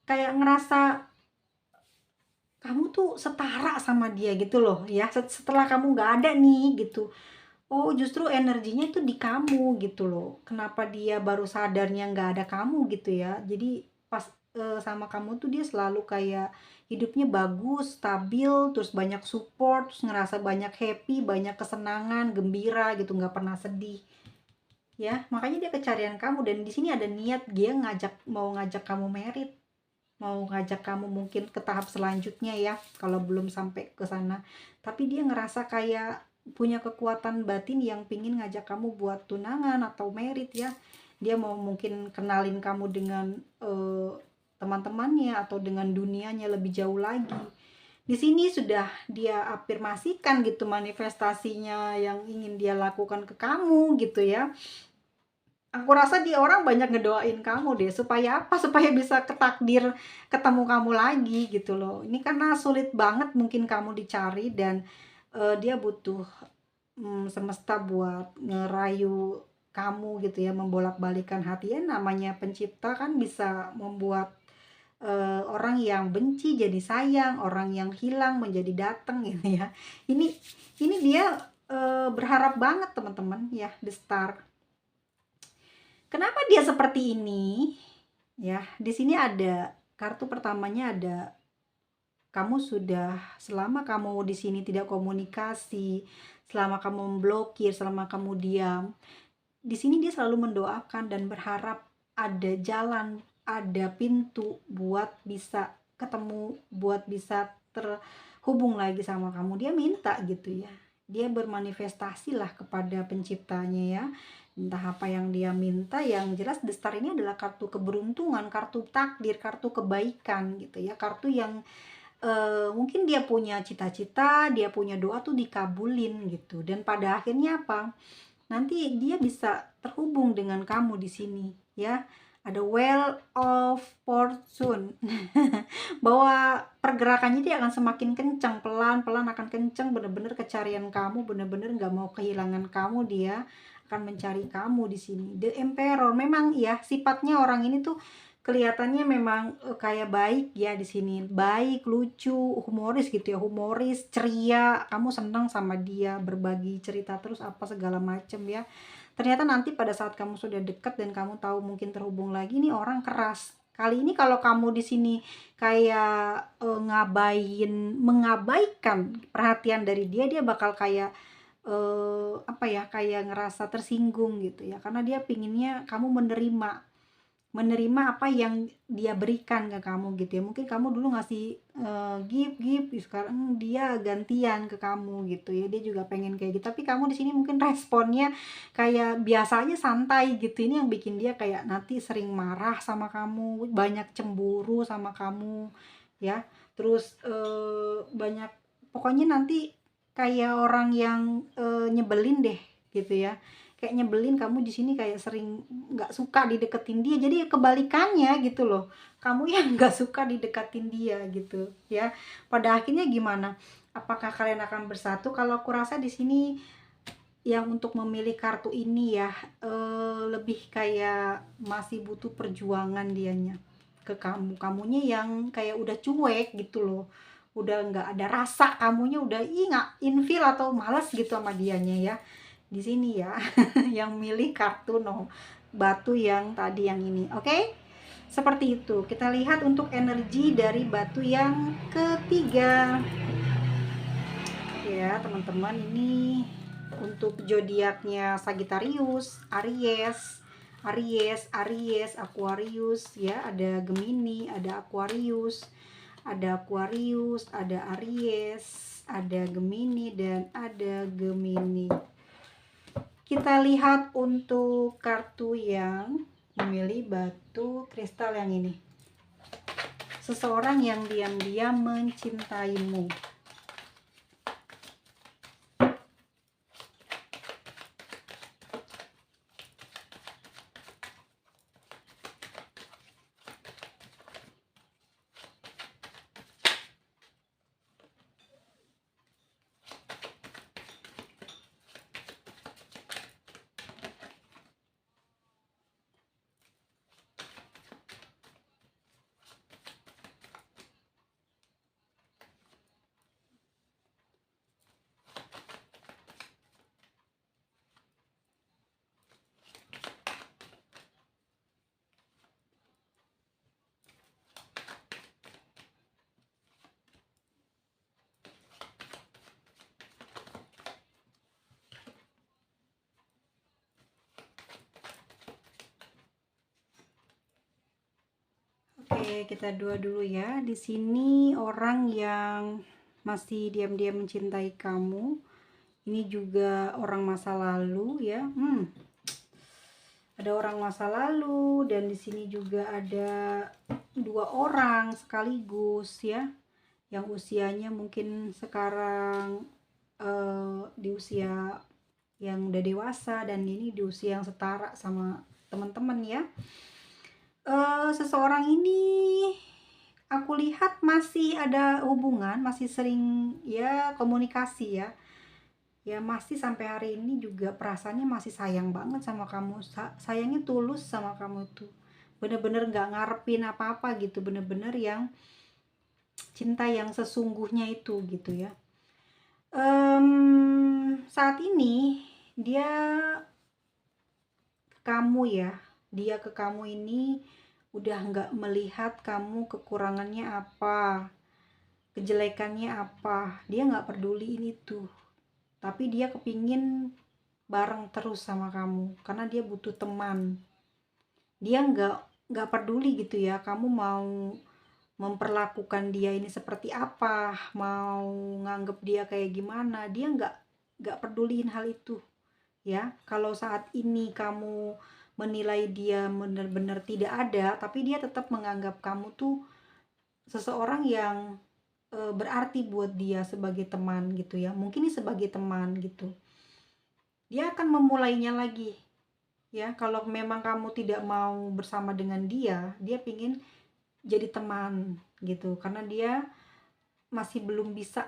S1: kayak ngerasa kamu tuh setara sama dia gitu loh ya, setelah kamu nggak ada nih gitu. Oh justru energinya itu di kamu gitu loh, kenapa dia baru sadarnya nggak ada kamu gitu ya. Jadi pas sama kamu tuh dia selalu kayak hidupnya bagus, stabil, terus banyak support, terus ngerasa banyak happy, banyak kesenangan, gembira gitu, nggak pernah sedih ya. Makanya dia kecarian kamu, dan di sini ada niat dia mau ngajak kamu merit, mau ngajak kamu mungkin ke tahap selanjutnya ya, kalau belum sampai ke sana. Tapi dia ngerasa kayak punya kekuatan batin yang pingin ngajak kamu buat tunangan atau merit ya. Dia mau mungkin kenalin kamu dengan teman-temannya atau dengan dunianya lebih jauh lagi. Di sini sudah dia afirmasikan gitu manifestasinya yang ingin dia lakukan ke kamu gitu ya. Aku rasa dia orang banyak ngedoain kamu deh, supaya apa? Supaya bisa ketakdir ketemu kamu lagi gitu loh. Ini karena sulit banget mungkin kamu dicari, dan dia butuh semesta buat ngerayu kamu gitu ya, membolak-balikan hati ya. Namanya pencipta kan bisa membuat orang yang benci jadi sayang, orang yang hilang menjadi datang gitu ya. Ini dia berharap banget teman-teman ya, the star. Kenapa dia seperti ini? Ya, di sini ada kartu pertamanya, ada kamu sudah, selama kamu di sini tidak komunikasi, selama kamu memblokir, selama kamu diam, di sini dia selalu mendoakan dan berharap ada jalan, ada pintu buat bisa ketemu, buat bisa terhubung lagi sama kamu. Dia minta gitu ya. Dia bermanifestasi lah kepada penciptanya ya. Entah apa yang dia minta, yang jelas The Star ini adalah kartu keberuntungan, kartu takdir, kartu kebaikan gitu ya. Kartu yang mungkin dia punya cita-cita, dia punya doa tuh dikabulin gitu. Dan pada akhirnya apa? Nanti dia bisa terhubung dengan kamu di sini ya. Ada Well of Fortune. Bahwa pergerakannya dia akan semakin kencang, pelan-pelan akan kencang, bener-bener kecarian kamu, bener-bener nggak mau kehilangan kamu. Dia akan mencari kamu di sini. The Emperor, memang ya sifatnya orang ini tuh kelihatannya memang kayak baik ya di sini, baik, lucu, humoris gitu ya, humoris, ceria, kamu senang sama dia, berbagi cerita terus apa segala macem ya. Ternyata nanti pada saat kamu sudah dekat dan kamu tahu mungkin terhubung lagi, nih orang keras. Kali ini kalau kamu di sini kayak mengabaikan perhatian dari dia, dia bakal kayak apa ya, kayak ngerasa tersinggung gitu ya, karena dia pinginnya kamu menerima apa yang dia berikan ke kamu gitu ya. Mungkin kamu dulu ngasih give, sekarang dia gantian ke kamu gitu ya. Dia juga pengen kayak gitu, tapi kamu di sini mungkin responnya kayak biasanya santai gitu. Ini yang bikin dia kayak nanti sering marah sama kamu, banyak cemburu sama kamu ya. Terus banyak, pokoknya nanti kayak orang yang nyebelin deh gitu ya, kayak nyebelin kamu di sini, kayak sering nggak suka dideketin dia. Jadi kebalikannya gitu loh, kamu yang nggak suka dideketin dia gitu ya. Pada akhirnya gimana? Apakah kalian akan bersatu? Kalau aku rasa di sini yang untuk memilih kartu ini ya lebih kayak masih butuh perjuangan dianya ke kamu. Kamunya yang kayak udah cuek gitu loh, udah nggak ada rasa, kamunya udah nggak infil atau malas gitu sama dianya ya. Di sini ya yang milih kartu batu yang tadi, yang ini. Oke? Seperti itu. Kita lihat untuk energi dari batu yang ketiga. Ya, teman-teman, ini untuk zodiaknya Sagittarius, Aries, Aquarius ya, ada Gemini, ada Aquarius, ada Aries, ada Gemini dan ada Gemini. Kita lihat untuk kartu yang memilih batu kristal yang ini. Seseorang yang diam-diam mencintaimu. Oke, kita dua dulu ya. Di sini orang yang masih diam-diam mencintai kamu. Ini juga orang masa lalu ya. Ada orang masa lalu dan di sini juga ada dua orang sekaligus ya. Yang usianya mungkin sekarang di usia yang udah dewasa dan ini di usia yang setara sama teman-teman ya. Seseorang ini aku lihat masih ada hubungan, masih sering ya komunikasi ya. Ya masih sampai hari ini juga perasaannya masih sayang banget sama kamu. Sayangnya tulus sama kamu tuh. Bener-bener gak ngarepin apa-apa gitu. Bener-bener yang cinta yang sesungguhnya itu gitu ya. Saat ini dia ke kamu ini udah nggak melihat kamu kekurangannya apa, kejelekannya apa, dia nggak peduli ini tuh, tapi dia kepingin bareng terus sama kamu karena dia butuh teman. Dia nggak peduli gitu ya, kamu mau memperlakukan dia ini seperti apa, mau nganggep dia kayak gimana, dia nggak peduliin hal itu ya. Kalau saat ini kamu menilai dia benar-benar tidak ada, tapi dia tetap menganggap kamu tuh seseorang yang berarti buat dia sebagai teman gitu ya. Mungkin ini sebagai teman gitu. Dia akan memulainya lagi ya. Kalau memang kamu tidak mau bersama dengan dia, dia pingin jadi teman gitu. Karena dia masih belum bisa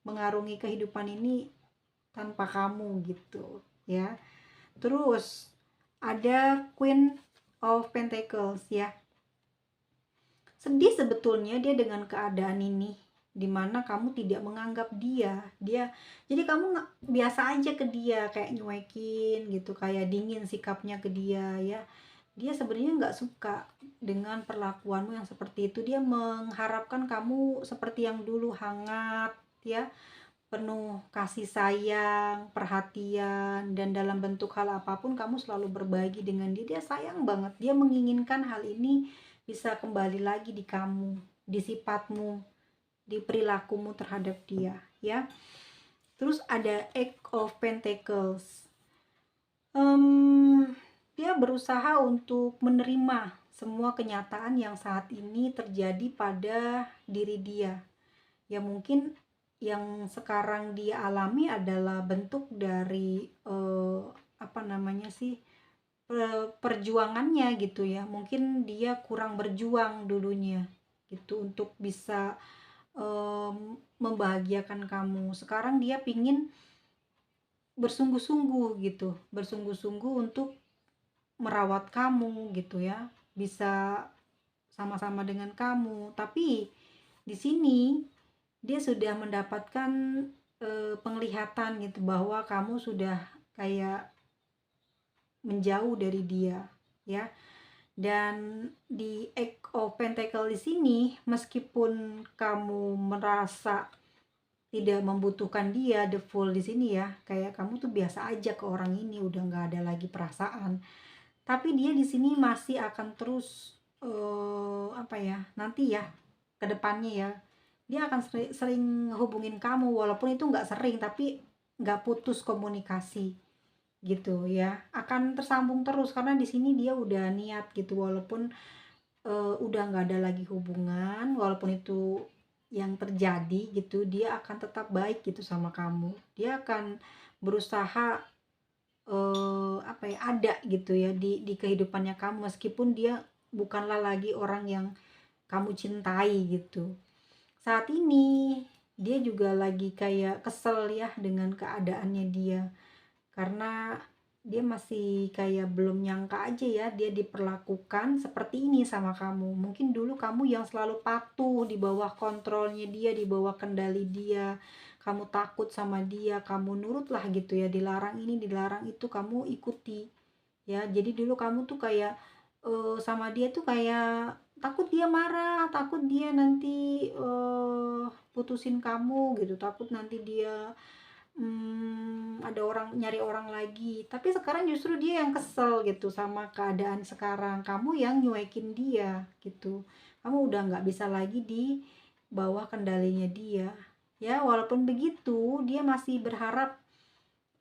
S1: mengarungi kehidupan ini tanpa kamu gitu ya. Terus ada Queen of Pentacles ya. Sedih sebetulnya dia dengan keadaan ini, dimana kamu tidak menganggap dia jadi kamu biasa aja ke dia, kayak nyuekin gitu, kayak dingin sikapnya ke dia ya. Dia sebenarnya nggak suka dengan perlakuanmu yang seperti itu. Dia mengharapkan kamu seperti yang dulu, hangat ya, penuh kasih sayang, perhatian, dan dalam bentuk hal apapun kamu selalu berbagi dengan dia. Dia sayang banget, dia menginginkan hal ini bisa kembali lagi di kamu, di sifatmu, di perilakumu terhadap dia ya. Terus ada Eight of Pentacles. Dia berusaha untuk menerima semua kenyataan yang saat ini terjadi pada diri dia. Ya mungkin yang sekarang dia alami adalah bentuk dari perjuangannya gitu ya. Mungkin dia kurang berjuang dulunya gitu untuk bisa membahagiakan kamu. Sekarang dia pingin bersungguh-sungguh gitu, bersungguh-sungguh untuk merawat kamu gitu ya, bisa sama-sama dengan kamu. Tapi di sini dia sudah mendapatkan penglihatan gitu bahwa kamu sudah kayak menjauh dari dia ya. Dan di Eight of Pentacles di di sini meskipun kamu merasa tidak membutuhkan dia, the full di sini ya, kayak kamu tuh biasa aja ke orang ini, udah nggak ada lagi perasaan. Tapi dia di sini masih akan terus apa ya, nanti ya ke depannya ya, dia akan sering hubungin kamu, walaupun itu nggak sering tapi nggak putus komunikasi gitu ya, akan tersambung terus karena di sini dia udah niat gitu, walaupun udah nggak ada lagi hubungan, walaupun itu yang terjadi gitu, dia akan tetap baik gitu sama kamu. Dia akan berusaha apa ya, ada gitu ya di kehidupannya kamu, meskipun dia bukanlah lagi orang yang kamu cintai gitu. Saat ini dia juga lagi kayak kesel ya dengan keadaannya dia, karena dia masih kayak belum nyangka aja ya dia diperlakukan seperti ini sama kamu. Mungkin dulu kamu yang selalu patuh di bawah kontrolnya dia, di bawah kendali dia. Kamu takut sama dia, kamu nurutlah gitu ya, dilarang ini, dilarang itu, kamu ikuti. Ya, jadi dulu kamu tuh kayak sama dia tuh kayak takut dia marah, takut dia nanti putusin kamu gitu, takut nanti dia ada orang nyari orang lagi. Tapi sekarang justru dia yang kesel gitu sama keadaan sekarang, kamu yang nyuekin dia gitu. Kamu udah nggak bisa lagi di bawah kendalinya dia ya. Walaupun begitu dia masih berharap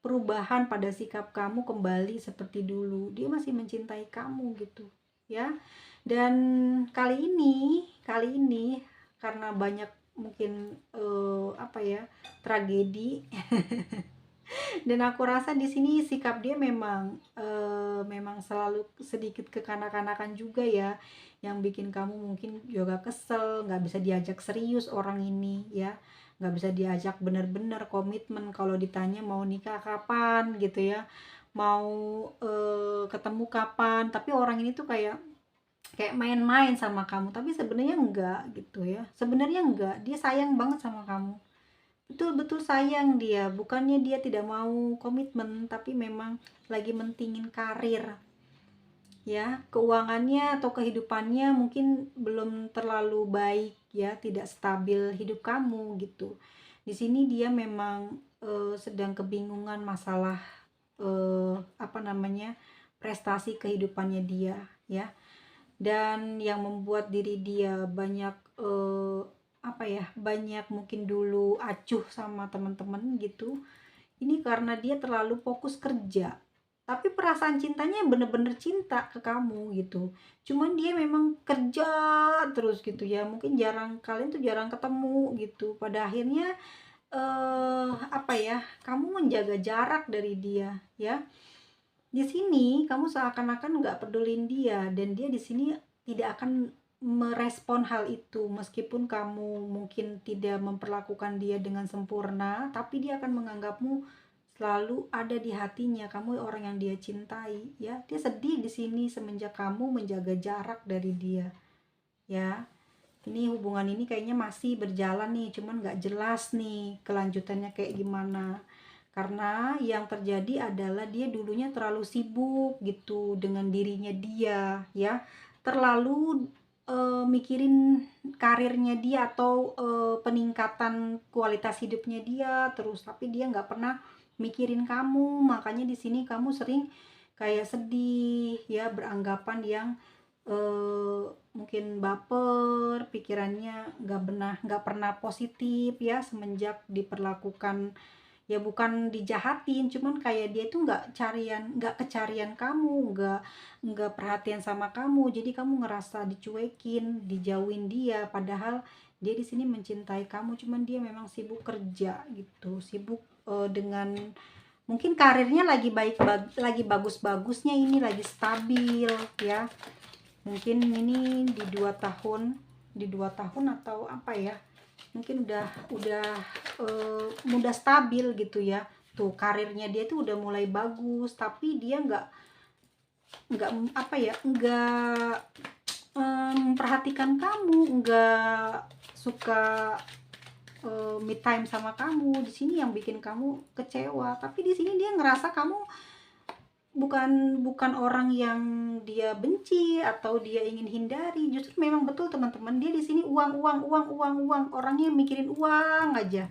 S1: perubahan pada sikap kamu kembali seperti dulu. Dia masih mencintai kamu gitu ya. Dan kali ini karena banyak mungkin apa ya, tragedi. Dan aku rasa di sini sikap dia memang selalu sedikit kekanak-kanakan juga ya, yang bikin kamu mungkin juga kesel, nggak bisa diajak serius orang ini ya, nggak bisa diajak bener-bener komitmen. Kalau ditanya mau nikah kapan gitu ya, mau ketemu kapan, tapi orang ini tuh kayak main-main sama kamu, tapi sebenarnya enggak gitu ya, sebenarnya enggak, dia sayang banget sama kamu, betul-betul sayang dia. Bukannya dia tidak mau komitmen, tapi memang lagi mentingin karir ya, keuangannya atau kehidupannya mungkin belum terlalu baik ya, tidak stabil hidup kamu gitu. Di sini dia memang sedang kebingungan masalah apa namanya, prestasi kehidupannya dia ya. Dan yang membuat diri dia banyak apa ya, banyak mungkin dulu acuh sama teman-teman gitu, ini karena dia terlalu fokus kerja. Tapi perasaan cintanya bener-bener cinta ke kamu gitu, cuman dia memang kerja terus gitu ya, mungkin kalian tuh jarang ketemu gitu. Pada akhirnya apa ya, kamu menjaga jarak dari dia ya. Di sini kamu seakan-akan nggak pedulin dia, dan dia di sini tidak akan merespon hal itu. Meskipun kamu mungkin tidak memperlakukan dia dengan sempurna, tapi dia akan menganggapmu selalu ada di hatinya, kamu orang yang dia cintai ya. Dia sedih di sini semenjak kamu menjaga jarak dari dia ya. Ini hubungan ini kayaknya masih berjalan nih, cuman nggak jelas nih kelanjutannya kayak gimana. Karena yang terjadi adalah dia dulunya terlalu sibuk gitu dengan dirinya dia ya, terlalu mikirin karirnya dia atau peningkatan kualitas hidupnya dia terus, tapi dia nggak pernah mikirin kamu. Makanya di sini kamu sering kayak sedih ya, beranggapan yang mungkin baper, pikirannya nggak pernah positif ya, semenjak diperlakukan ya, bukan dijahatin, cuman kayak dia tuh nggak kecarian kamu, nggak perhatian sama kamu, jadi kamu ngerasa dicuekin, dijauhin dia, padahal dia di sini mencintai kamu, cuman dia memang sibuk kerja gitu, sibuk dengan mungkin karirnya lagi bagus-bagusnya, ini lagi stabil ya. Mungkin ini di 2 tahun atau apa ya, mungkin udah stabil gitu ya. Tuh karirnya dia tuh udah mulai bagus, tapi dia nggak apa ya, nggak memperhatikan kamu, nggak suka me time sama kamu. Di sini yang bikin kamu kecewa, tapi di sini dia ngerasa kamu bukan bukan orang yang dia benci atau dia ingin hindari, justru memang betul teman-teman, dia di sini uang uang uang uang uang, orangnya mikirin uang aja.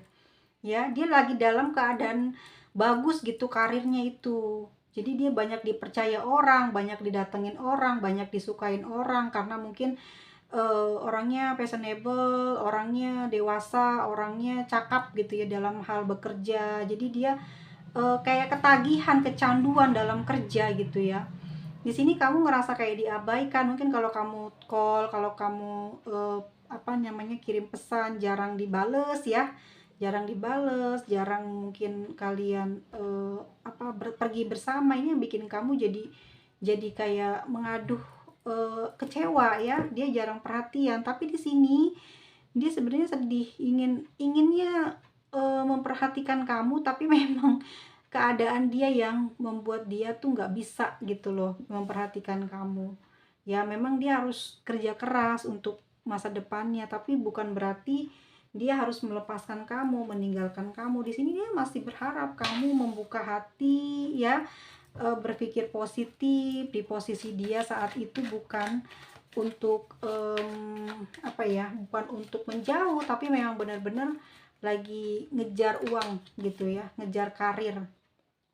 S1: Ya, dia lagi dalam keadaan bagus gitu karirnya itu. Jadi dia banyak dipercaya orang, banyak didatengin orang, banyak disukain orang karena mungkin orangnya fashionable, orangnya dewasa, orangnya cakap gitu ya dalam hal bekerja. Jadi dia kayak ketagihan, kecanduan dalam kerja gitu ya. Di sini kamu ngerasa kayak diabaikan. Mungkin kalau kamu call, kalau kamu apa namanya kirim pesan jarang dibales ya. Jarang dibales, jarang mungkin kalian pergi bersama. Ini yang bikin kamu jadi kayak mengaduh kecewa ya. Dia jarang perhatian, tapi di sini dia sebenarnya sedih, inginnya memperhatikan kamu, tapi memang keadaan dia yang membuat dia tuh nggak bisa gitu loh memperhatikan kamu. Ya memang dia harus kerja keras untuk masa depannya, tapi bukan berarti dia harus melepaskan kamu, meninggalkan kamu. Di sini dia masih berharap kamu membuka hati ya, berpikir positif. Di posisi dia saat itu bukan untuk apa ya, bukan untuk menjauh, tapi memang benar-benar lagi ngejar uang gitu ya, ngejar karir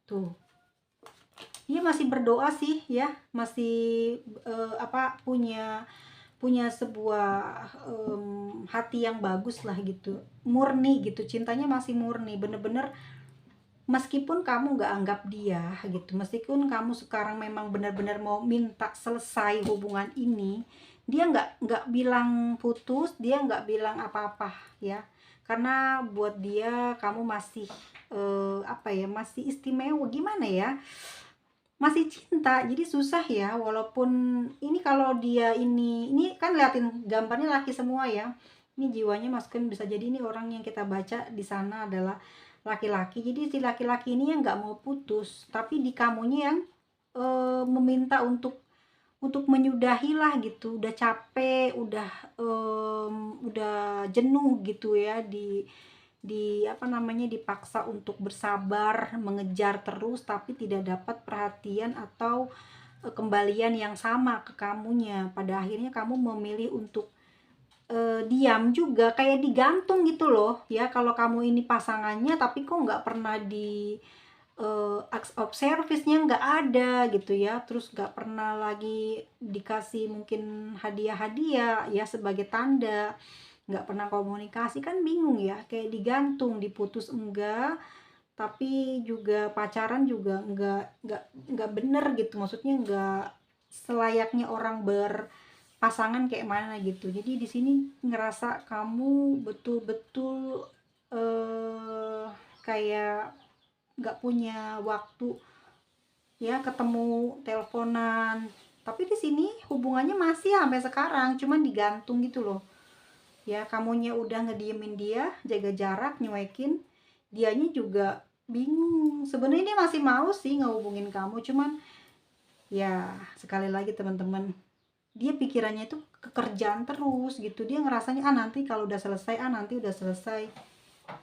S1: tuh. Dia masih berdoa sih ya, masih punya punya sebuah hati yang bagus lah gitu, murni gitu, cintanya masih murni, bener-bener. Meskipun kamu nggak anggap dia gitu, meskipun kamu sekarang memang benar-benar mau minta selesai hubungan ini, dia nggak bilang putus, dia nggak bilang apa-apa ya, karena buat dia kamu masih masih istimewa, gimana ya, masih cinta. Jadi susah ya, walaupun ini kalau dia ini kan liatin gambarnya laki semua ya. Ini jiwanya masukin, bisa jadi ini orang yang kita baca di sana adalah laki-laki. Jadi si laki-laki ini yang nggak mau putus, tapi di kamunya yang meminta untuk menyudahi lah gitu. Udah capek, udah jenuh gitu ya, dipaksa untuk bersabar mengejar terus tapi tidak dapat perhatian atau kembalian yang sama ke kamunya. Pada akhirnya kamu memilih untuk diam juga, kayak digantung gitu loh ya. Kalau kamu ini pasangannya tapi kok nggak pernah di acts of service-nya nggak ada gitu ya, terus nggak pernah lagi dikasih mungkin hadiah-hadiah ya sebagai tanda, nggak pernah komunikasi, kan bingung ya, kayak digantung, diputus enggak, tapi juga pacaran juga enggak bener gitu, maksudnya enggak selayaknya orang berpasangan kayak mana gitu. Jadi di sini ngerasa kamu betul-betul kayak nggak punya waktu ya, ketemu, teleponan, tapi di sini hubungannya masih sampai sekarang, cuman digantung gitu loh ya. Kamunya udah ngediemin dia, jaga jarak, nyuekin, dianya juga bingung. Sebenarnya dia masih mau sih ngehubungin kamu, cuman ya sekali lagi teman-teman, dia pikirannya itu kekerjaan terus gitu. Dia ngerasanya nanti kalau udah selesai, nanti udah selesai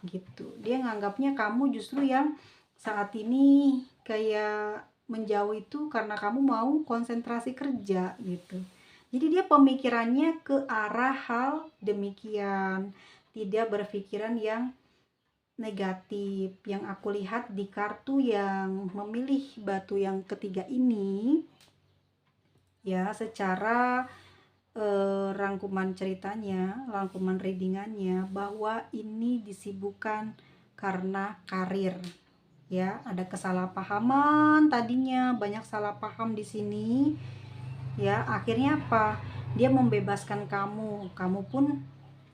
S1: gitu. Dia nganggapnya kamu justru yang saat ini kayak menjauh itu karena kamu mau konsentrasi kerja gitu. Jadi dia pemikirannya ke arah hal demikian, tidak berpikiran yang negatif. Yang aku lihat di kartu yang memilih batu yang ketiga ini ya, secara rangkuman ceritanya, rangkuman readingannya, bahwa ini disibukkan karena karir ya. Ada kesalahpahaman, tadinya banyak salah paham di sini ya. Akhirnya apa, dia membebaskan kamu, kamu pun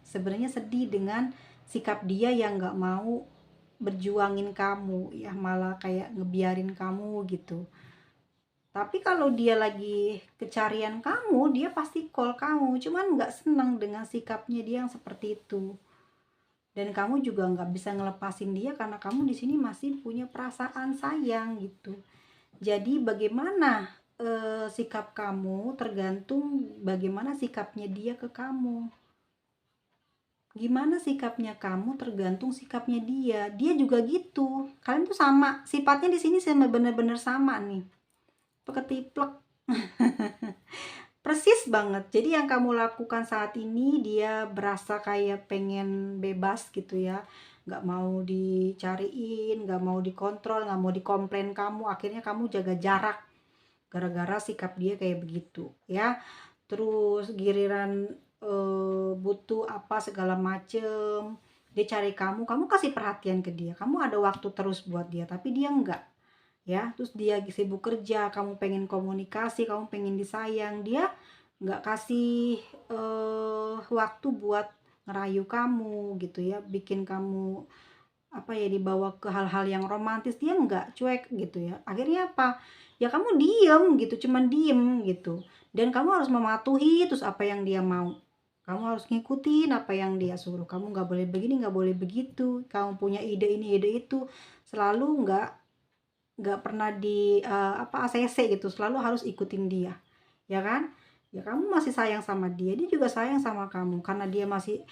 S1: sebenarnya sedih dengan sikap dia yang nggak mau berjuangin kamu ya, malah kayak ngebiarin kamu gitu. Tapi kalau dia lagi kecarian kamu, dia pasti call kamu, cuman nggak seneng dengan sikapnya dia yang seperti itu. Dan kamu juga nggak bisa ngelepasin dia karena kamu di sini masih punya perasaan sayang gitu. Jadi bagaimana sikap kamu tergantung bagaimana sikapnya dia ke kamu. Gimana sikapnya kamu tergantung sikapnya dia. Dia juga gitu. Kalian tuh sama, sifatnya di sini sama, bener-bener sama nih. Ketiplek. Persis banget. Jadi yang kamu lakukan saat ini dia berasa kayak pengen bebas gitu ya. Nggak mau dicariin, nggak mau dikontrol, nggak mau dikomplain kamu. Akhirnya kamu jaga jarak gara-gara sikap dia kayak begitu ya. Terus giliran butuh apa segala macem, dia cari kamu, kamu kasih perhatian ke dia. Kamu ada waktu terus buat dia, tapi dia enggak ya. Terus dia sibuk kerja, kamu pengen komunikasi, kamu pengen disayang, dia nggak kasih waktu buat ngerayu kamu gitu ya, bikin kamu apa ya, dibawa ke hal-hal yang romantis, dia nggak, cuek gitu ya. Akhirnya apa ya, kamu diem gitu, cuman diem gitu, dan kamu harus mematuhi terus apa yang dia mau. Kamu harus ngikutin apa yang dia suruh. Kamu nggak boleh begini, nggak boleh begitu. Kamu punya ide ini, ide itu, selalu nggak pernah di apa, ACC gitu, selalu harus ikutin dia ya kan. Ya kamu masih sayang sama dia, dia juga sayang sama kamu, karena dia masih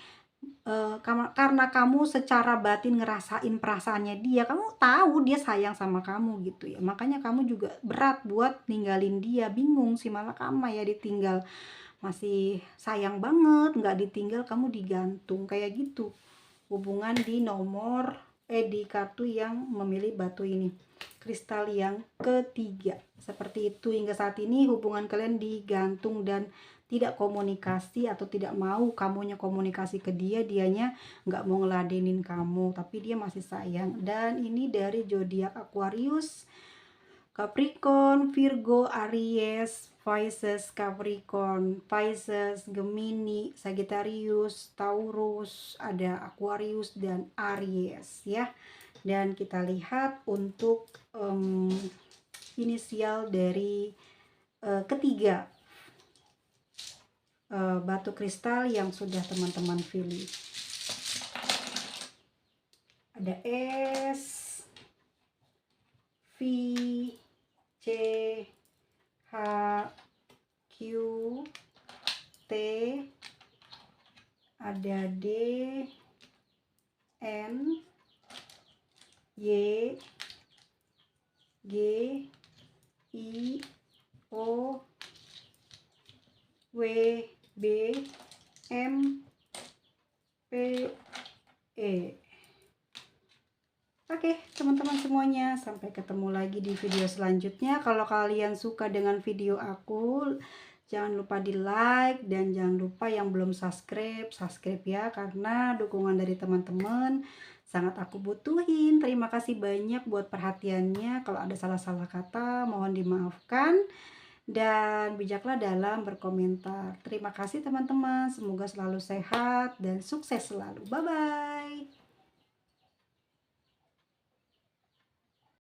S1: karena kamu secara batin ngerasain perasaannya dia, kamu tahu dia sayang sama kamu gitu ya, makanya kamu juga berat buat ninggalin dia. Bingung si malakama ya, ditinggal masih sayang banget, nggak ditinggal kamu digantung kayak gitu. Hubungan di nomor di kartu yang memilih batu ini, kristal yang ketiga, seperti itu. Hingga saat ini hubungan kalian digantung dan tidak komunikasi, atau tidak mau kamunya komunikasi ke dia, dianya nggak mau ngeladenin kamu, tapi dia masih sayang. Dan ini dari zodiak Aquarius, Capricorn, Virgo, Aries, Pisces, Capricorn, Pisces, Gemini, Sagittarius, Taurus, ada Aquarius dan Aries ya. Dan kita lihat untuk inisial dari ketiga batu kristal yang sudah teman-teman pilih. Ada S, V, C, H, Q, T, ada D, N, Y, G, I, O, W, B, M, P, E. Oke teman-teman semuanya, sampai ketemu lagi di video selanjutnya. Kalau kalian suka dengan video aku, jangan lupa di like, dan jangan lupa yang belum subscribe ya, karena dukungan dari teman-teman sangat aku butuhin. Terima kasih banyak buat perhatiannya. Kalau ada salah-salah kata mohon dimaafkan, dan bijaklah dalam berkomentar. Terima kasih teman-teman, semoga selalu sehat dan sukses selalu. Bye bye.